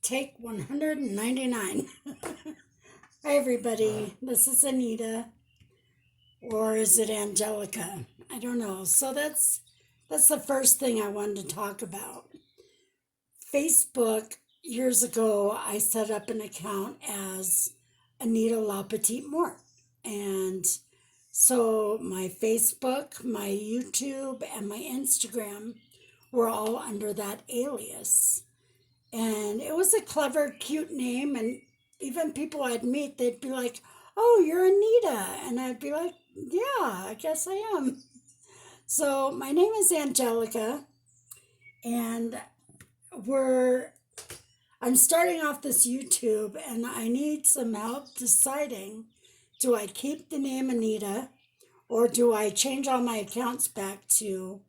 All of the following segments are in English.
Take 199. Hi, everybody. This is Anita, or is it Angelica? I don't know. So that's the first thing I wanted to talk about. Facebook, years ago, I set up an account as Anita La Petite Mort. And so my Facebook, my YouTube, and my Instagram were all under that alias. And it was a clever, cute name. And even people I'd meet, they'd be like, "Oh, you're Anita." And I'd be like, "Yeah, I guess I am." So my name is Angelica, and we're I'm starting off this YouTube, and I need some help deciding, do I keep the name Anita, or do I change all my accounts back to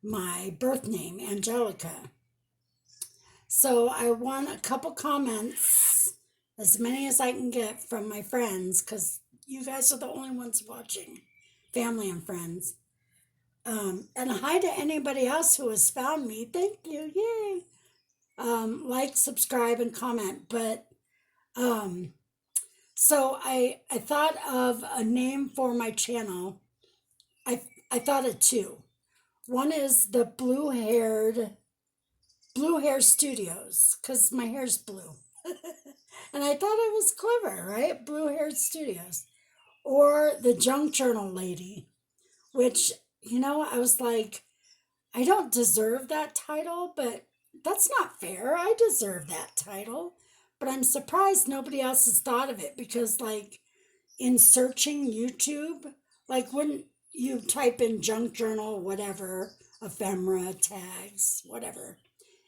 my birth name, Angelica? So I want a couple comments, as many as I can get from my friends, because you guys are the only ones watching, family and friends. And hi to anybody else who has found me. Thank you. Yay. Like, subscribe, and comment. But so I thought of a name for my channel. I thought of two. One is the Blue Hair Studios, because my hair's blue. And I thought it was clever, right? Blue Hair Studios. Or the Junk Journal Lady, which, I was like, I don't deserve that title, but that's not fair. I deserve that title. But I'm surprised nobody else has thought of it because, like, in searching YouTube, like, wouldn't you type in junk journal, whatever, ephemera, tags, whatever,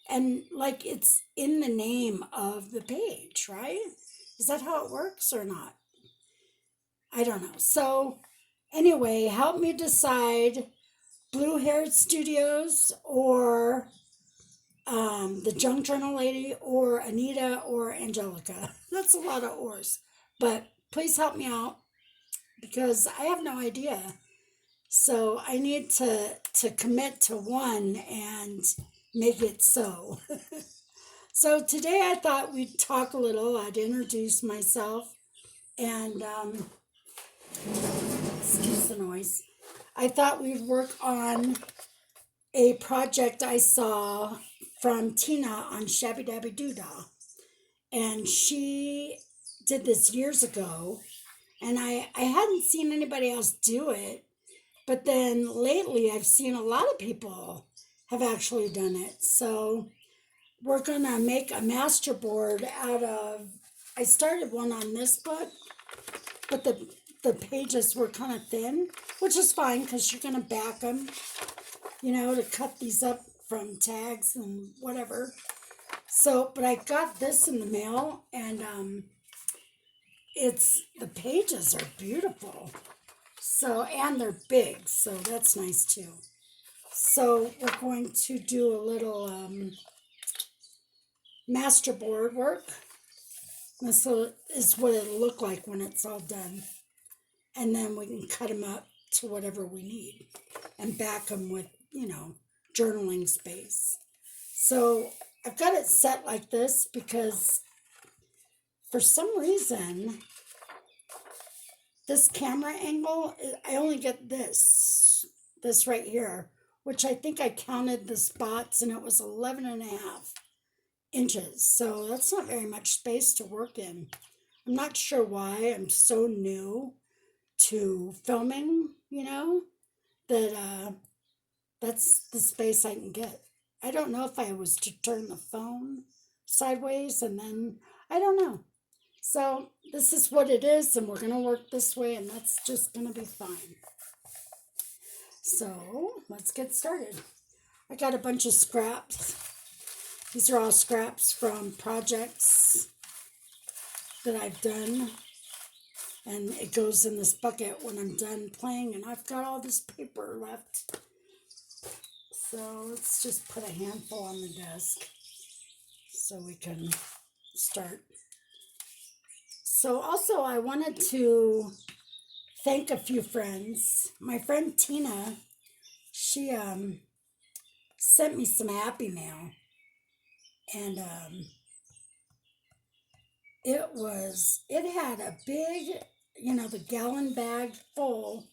and like it's in the name of the page, right? Is that how it works or not? I don't know. So, anyway, help me decide Blue Haired Studios or the Junk Journal Lady or Anita or Angelica. That's a lot of ors. But please help me out because I have no idea. So I need to commit to one and make it so. So today I thought we'd talk a little. I'd introduce myself and excuse the noise. I thought we'd work on a project I saw from Tina on Shabby Dabby Doodah. And she did this years ago, and I hadn't seen anybody else do it. But then lately, I've seen a lot of people have actually done it. So we're going to make a master board out of, I started one on this book, but the pages were kind of thin, which is fine because you're going to back them, to cut these up from tags and whatever. So, but I got this in the mail, and the pages are beautiful. So, and they're big, so that's nice too. So we're going to do a little master board work. This is what it'll look like when it's all done. And then we can cut them up to whatever we need and back them with, journaling space. So I've got it set like this because for some reason, this camera angle, I only get this right here, which I think I counted the spots and it was 11 and a half inches. So that's not very much space to work in. I'm not sure why. I'm so new to filming, that that's the space I can get. I don't know if I was to turn the phone sideways and then, I don't know. So this is what it is, and we're going to work this way, and that's just going to be fine. So let's get started. I got a bunch of scraps. These are all scraps from projects that I've done, and it goes in this bucket when I'm done playing, and I've got all this paper left. So let's just put a handful on the desk so we can start. So also I wanted to thank a few friends. My friend Tina, she sent me some Happy Mail. And it had a big, the gallon bag full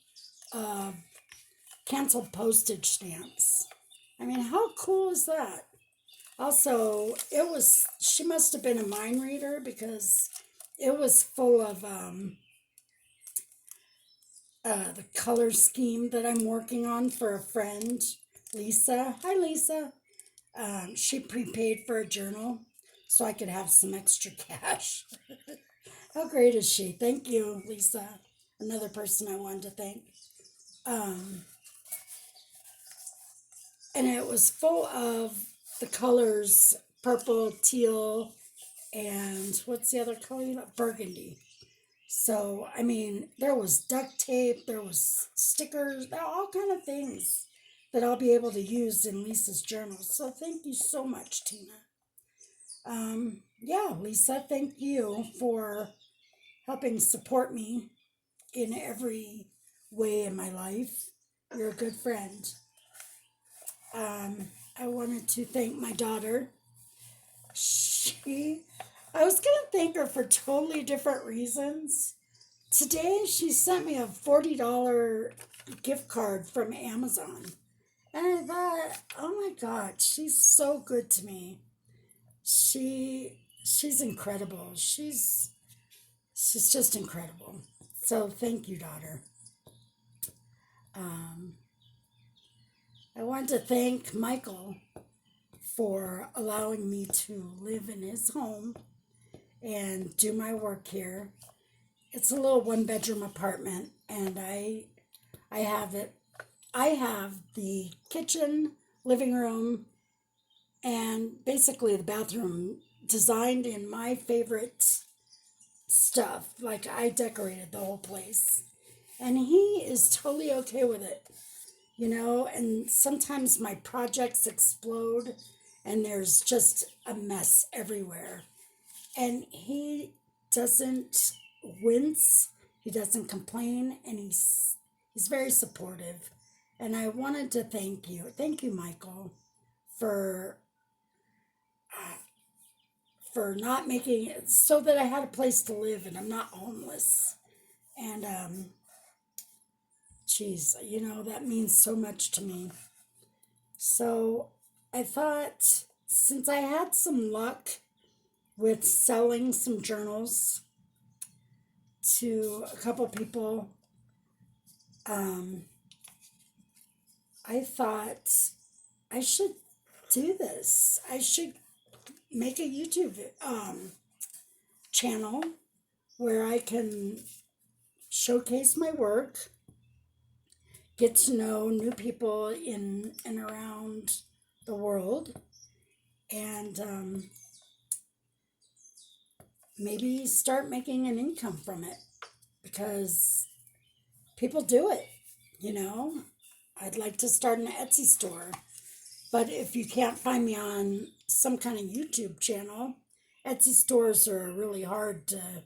of canceled postage stamps. I mean, how cool is that? Also, she must have been a mind reader because it was full of the color scheme that I'm working on for a friend, Lisa. Hi, Lisa. She prepaid for a journal so I could have some extra cash. How great is she? Thank you, Lisa. Another person I wanted to thank. Um, and it was full of the colors purple, teal, and what's the other color? Burgundy. So, I mean, there was duct tape, there was stickers, all kind of things that I'll be able to use in Lisa's journal. So thank you so much, Tina. Yeah, Lisa, thank you for helping support me in every way in my life. You're a good friend. I wanted to thank my daughter. I was going to thank her for totally different reasons. Today, she sent me a $40 gift card from Amazon. And I thought, oh my God, she's so good to me. She's incredible. She's just incredible. So thank you, daughter. Um, I want to thank Michael for allowing me to live in his home and do my work here. It's a little one-bedroom apartment, and I have it. I have the kitchen, living room, and basically the bathroom designed in my favorite stuff. Like, I decorated the whole place. And he is totally okay with it, and sometimes my projects explode and there's just a mess everywhere. And he doesn't wince, he doesn't complain, and he's very supportive. And I wanted to thank you. Thank you, Michael, for not making it so that I had a place to live and I'm not homeless. And geez, that means so much to me. So I thought, since I had some luck with selling some journals to a couple people, I thought I should do this. I should make a YouTube channel where I can showcase my work, get to know new people in and around the world, and maybe start making an income from it because people do it, you know. I'd like to start an Etsy store, but if you can't find me on some kind of YouTube channel, Etsy stores are really hard to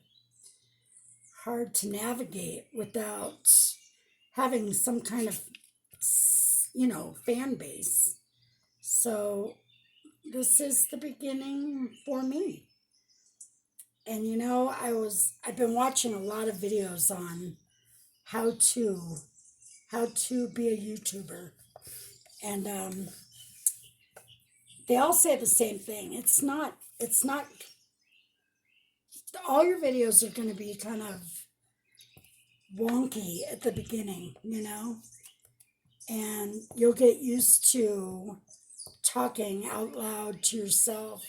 navigate without having some kind of fan base. So this is the beginning for me. And I've been watching a lot of videos on how to be a YouTuber, and they all say the same thing. It's not all your videos are going to be kind of wonky at the beginning, and you'll get used to talking out loud to yourself,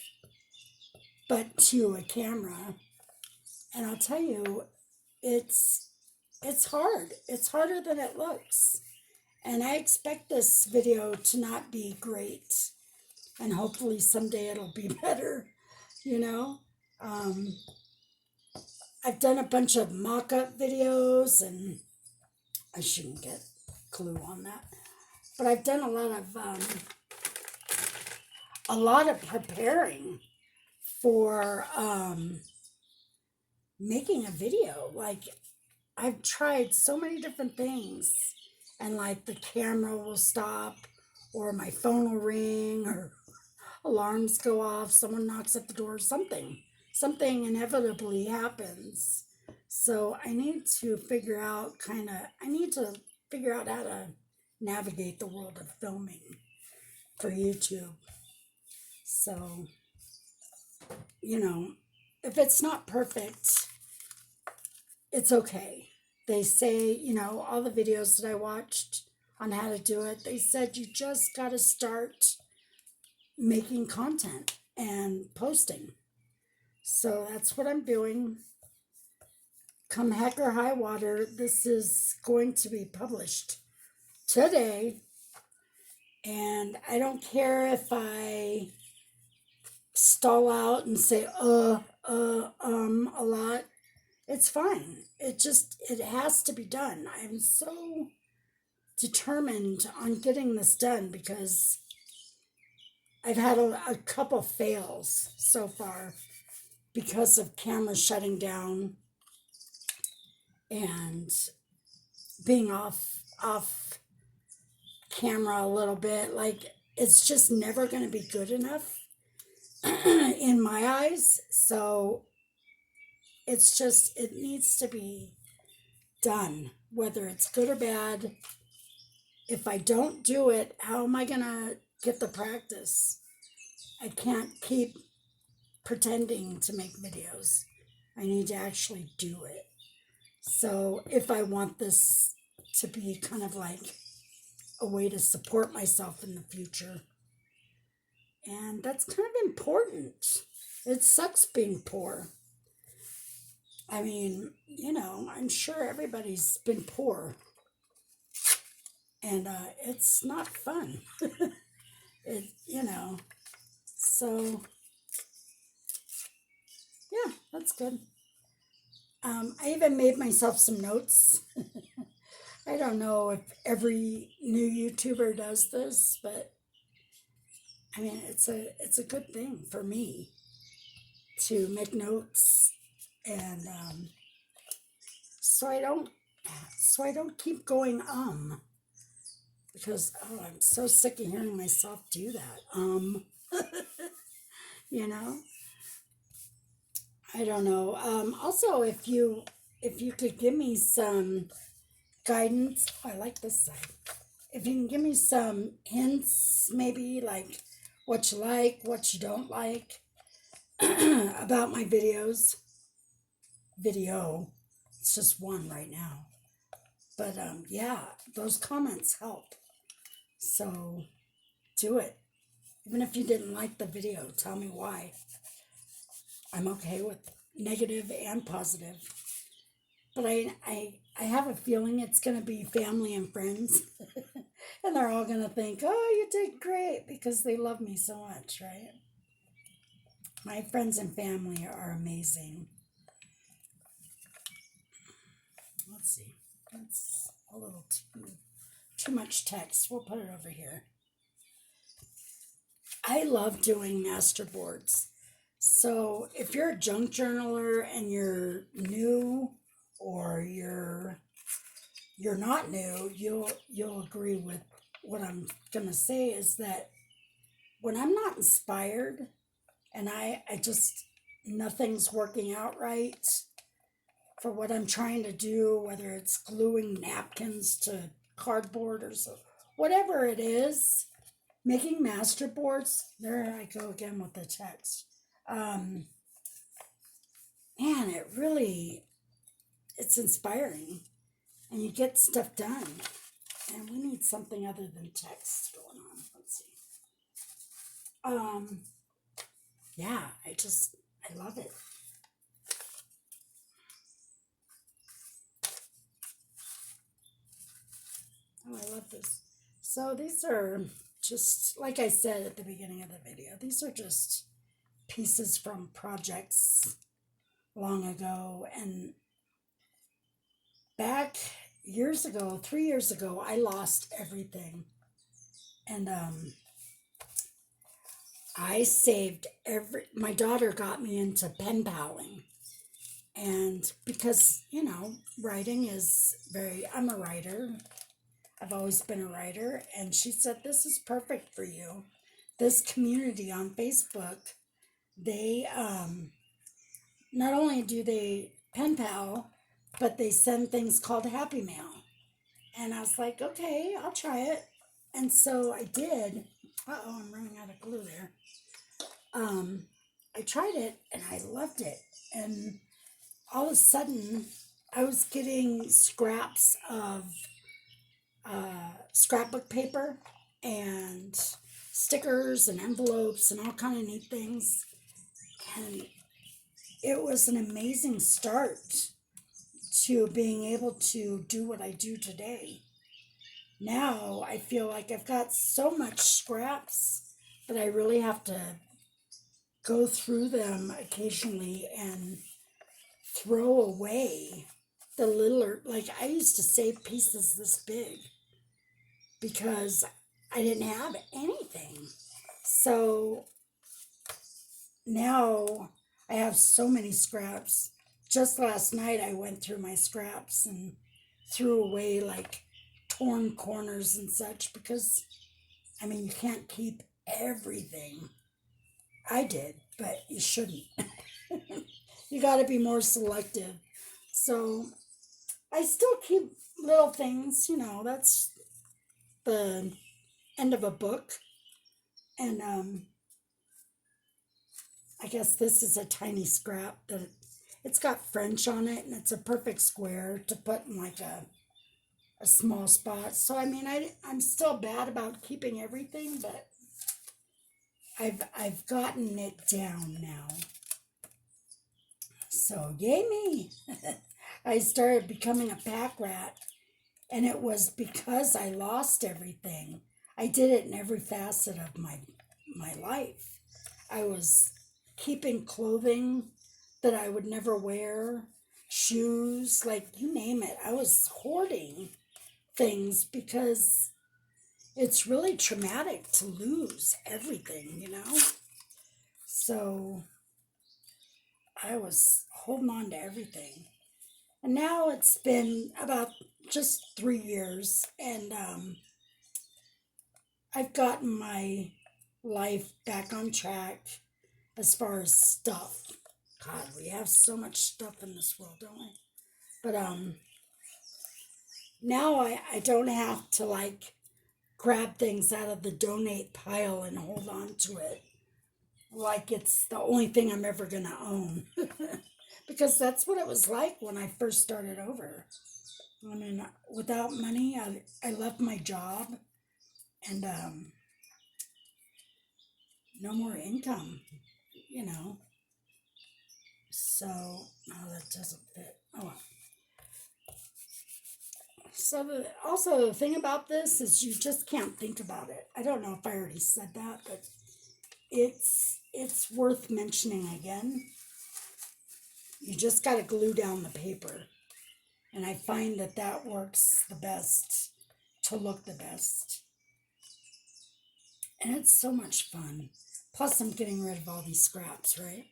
but to a camera. And I'll tell you, it's hard. It's harder than it looks. And I expect this video to not be great. And hopefully someday it'll be better, you know? I've done a bunch of mock-up videos, and I shouldn't get clue on that. But I've done a lot of preparing for making a video. Like, I've tried so many different things, and like the camera will stop, or my phone will ring, or alarms go off, someone knocks at the door, something something inevitably happens. So I need to figure out how to navigate the world of filming for YouTube. So, you know, if it's not perfect, it's okay. They say, all the videos that I watched on how to do it, they said you just got to start making content and posting. So that's what I'm doing. Come heck or high water, this is going to be published today. And I don't care if I stall out and say, a lot. It's fine. It has to be done. I'm so determined on getting this done because I've had a couple fails so far because of cameras shutting down and being off camera a little bit. Like, it's just never going to be good enough in my eyes. So it needs to be done, whether it's good or bad. If I don't do it, how am I going to get the practice? I can't keep pretending to make videos. I need to actually do it. So if I want this to be kind of like a way to support myself in the future, and that's kind of important. It sucks being poor. I mean, I'm sure everybody's been poor, and it's not fun. So yeah, that's good. I even made myself some notes. I don't know if every new YouTuber does this, but I mean, it's a good thing for me to make notes, and so I don't keep going because I'm so sick of hearing myself do that you know I don't know. Also, if you could give me some guidance. Oh, I like this side. If you can give me some hints, maybe like what you like, what you don't like about my video. It's just one right now. But yeah, those comments help. So do it. Even if you didn't like the video, tell me why. I'm okay with negative and positive. But I have a feeling it's going to be family and friends. And they're all going to think, oh, you did great because they love me so much, right? My friends and family are amazing. Let's see. That's a little too much text. We'll put it over here. I love doing master boards. So if you're a junk journaler and you're new, or you're not new, you'll agree with what I'm gonna say, is that when I'm not inspired and I just nothing's working out right for what I'm trying to do, whether it's gluing napkins to cardboard or so, whatever it is, making master boards, there I go again with the text. Man, it's inspiring, and you get stuff done. And we need something other than text going on. Let's see. Yeah, I love it. Oh, I love this. So these are just, like I said at the beginning of the video, these are just pieces from projects long ago. And back years ago, 3 years ago, I lost everything. And I saved my daughter got me into pen paling. And because, writing is I'm a writer. I've always been a writer. And she said, this is perfect for you. This community on Facebook, they not only do they pen pal, but they send things called Happy Mail. And I was like, okay, I'll try it. And so I did. Uh oh, I'm running out of glue there. Um, I tried it and I loved it. And all of a sudden, I was getting scraps of scrapbook paper and stickers and envelopes and all kind of neat things. And it was an amazing start to being able to do what I do today. Now I feel like I've got so much scraps that I really have to go through them occasionally and throw away the littler. Like I used to save pieces this big because I didn't have anything. So now I have so many scraps. Just last night I went through my scraps and threw away like torn corners and such because I mean you can't keep everything. I did, but you shouldn't. You got to be more selective. So I still keep little things, that's the end of a book. And I guess this is a tiny scrap that it's got French on it and it's a perfect square to put in like a small spot. So I mean I'm still bad about keeping everything, but I've gotten it down now. So yay me. I started becoming a pack rat, and it was because I lost everything. I did it in every facet of my life. I was keeping clothing that I would never wear, shoes, like you name it. I was hoarding things because it's really traumatic to lose everything. So I was holding on to everything. And now it's been about just 3 years, and I've gotten my life back on track as far as stuff. God, we have so much stuff in this world, don't we? But now I don't have to like grab things out of the donate pile and hold on to it like it's the only thing I'm ever gonna own. Because that's what it was like when I first started over. I mean, without money, I left my job and no more income, you know. So, no, that doesn't fit. Oh, well. So, also, the thing about this is you just can't think about it. I don't know if I already said that, but it's worth mentioning again. You just got to glue down the paper. And I find that works the best to look the best. And it's so much fun. Plus, I'm getting rid of all these scraps, right?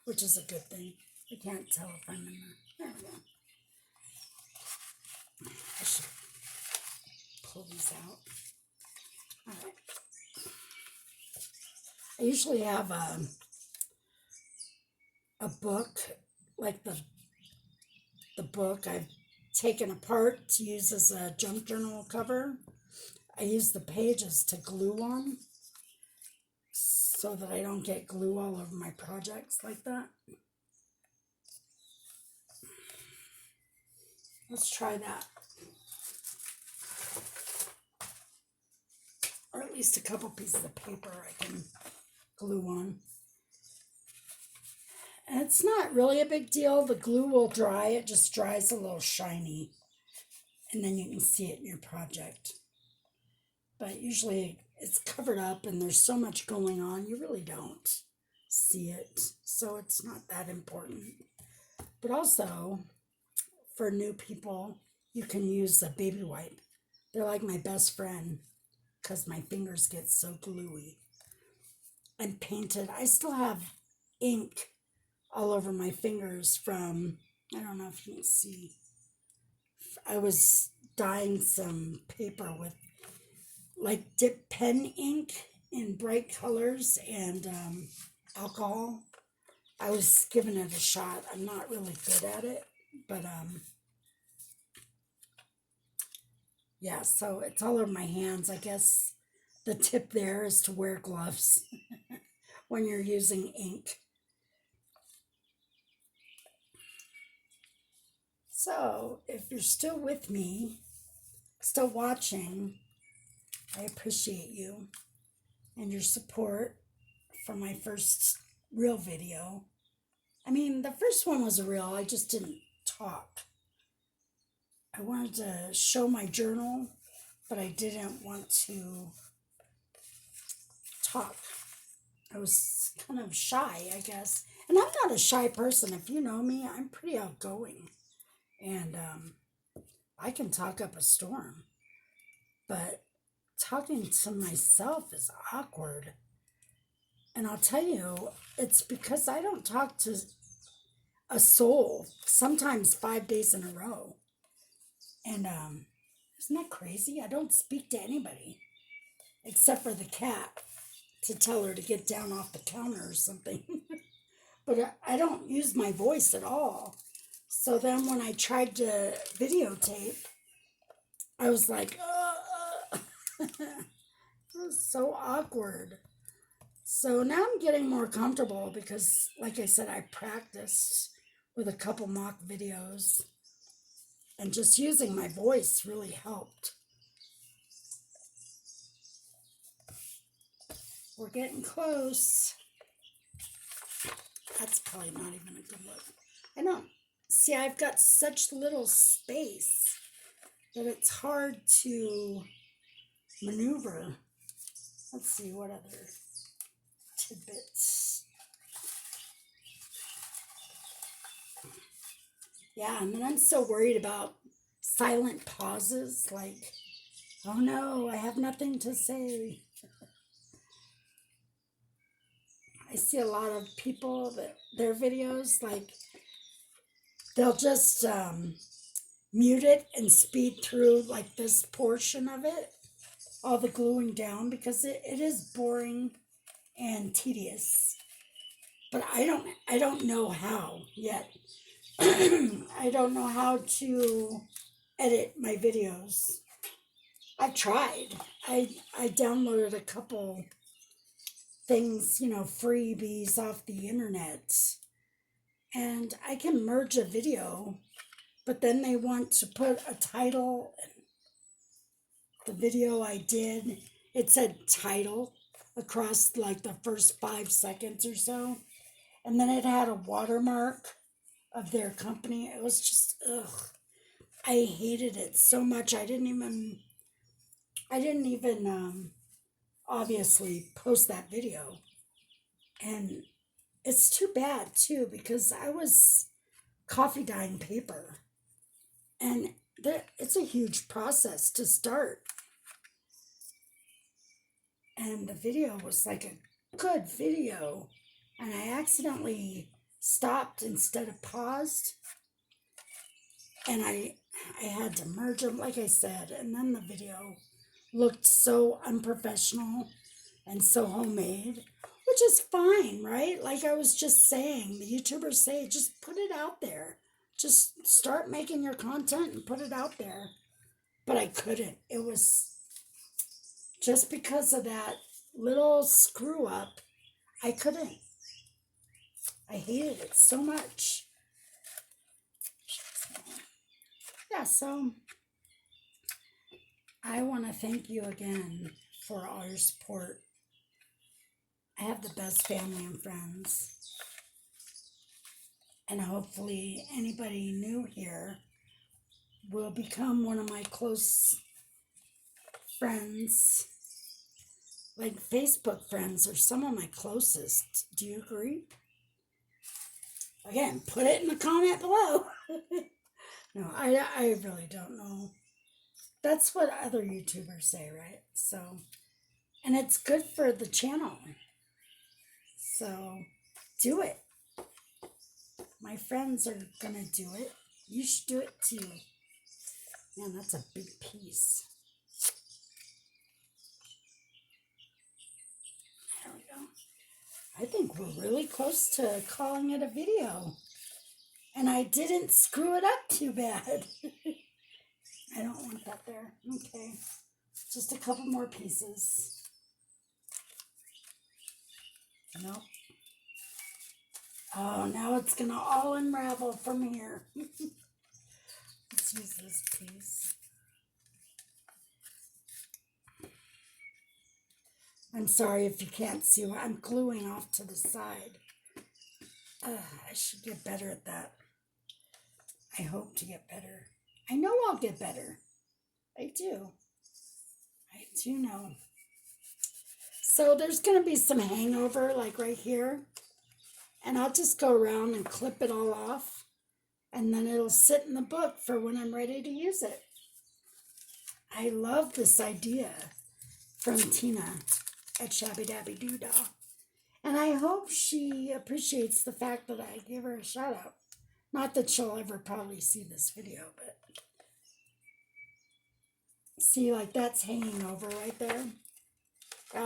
Which is a good thing. I can't tell if I'm in there. There we go. I should pull these out. All right. I usually have a book, like the book I've taken apart to use as a junk journal cover. I use the pages to glue on so that I don't get glue all over my projects like that. Let's try that. Or at least a couple pieces of paper I can glue on. And it's not really a big deal. The glue will dry. It just dries a little shiny. And then you can see it in your project. But usually it's covered up and there's so much going on, you really don't see it. So it's not that important. But also, for new people, you can use a baby wipe. They're like my best friend because my fingers get so gluey and painted. I still have ink all over my fingers from, I don't know if you can see, I was dyeing some paper with like dip pen ink in bright colors and alcohol. I was giving it a shot. I'm not really good at it, but yeah, so it's all over my hands. I guess the tip there is to wear gloves when you're using ink. So, if you're still with me, still watching, I appreciate you and your support for my first real video. I mean, the first one was real, I just didn't talk. I wanted to show my journal, but I didn't want to talk. I was kind of shy, I guess. And I'm not a shy person. If you know me, I'm pretty outgoing. And I can talk up a storm. But talking to myself is awkward. And I'll tell you, it's because I don't talk to a soul, sometimes 5 days in a row. And isn't that crazy? I don't speak to anybody except for the cat to tell her to get down off the counter or something. But I don't use my voice at all. So then when I tried to videotape, I was like, it was so awkward. So now I'm getting more comfortable because, like I said, I practiced with a couple mock videos. And just using my voice really helped. We're getting close. That's probably not even a good look. I know. See, I've got such little space that it's hard to maneuver. Let's see, what other tidbits? Yeah, and then I'm so worried about silent pauses, like, oh no, I have nothing to say. I see a lot of people that their videos, like, they'll just mute it and speed through like this portion of it, all the gluing down, because it is boring and tedious. But I don't know how yet. I don't know how to edit my videos. I've tried. I downloaded a couple things, freebies off the internet. And I can merge a video, but then they want to put a title. The video I did, it said title across like the first 5 seconds or so. And then it had a watermark of their company. It was just, ugh. I hated it so much. I didn't even obviously post that video. And it's too bad too, because I was coffee dyeing paper. And it's a huge process to start. And the video was like a good video. And I accidentally stopped instead of paused. And I had to merge them, like I said. And then the video looked so unprofessional and so homemade, which is fine, right? Like I was just saying, the YouTubers say, just put it out there. Just start making your content and put it out there. But I couldn't. It was just because of that little screw up, I couldn't. I hated it so much. Yeah, so I want to thank you again for all your support. I have the best family and friends. And hopefully anybody new here will become one of my close friends. Like Facebook friends are some of my closest. Do you agree? Again, put it in the comment below. No, I really don't know. That's what other YouTubers say, right? So, and it's good for the channel. So, do it. My friends are gonna do it. You should do it too. Man, that's a big piece. There we go. I think we're really close to calling it a video. And I didn't screw it up too bad. I don't want that there. Okay. Just a couple more pieces. Nope. Oh, now it's going to all unravel from here. Let's use this piece. I'm sorry if you can't see what I'm gluing off to the side. I should get better at that. I hope to get better. I know I'll get better. I do. I do know. So there's going to be some hangover like right here. And I'll just go around and clip it all off. And then it'll sit in the book for when I'm ready to use it. I love this idea from Tina at Shabby Dabby Doodah. And I hope she appreciates the fact that I give her a shout out. Not that she'll ever probably see this video, but see, like that's hanging over right there.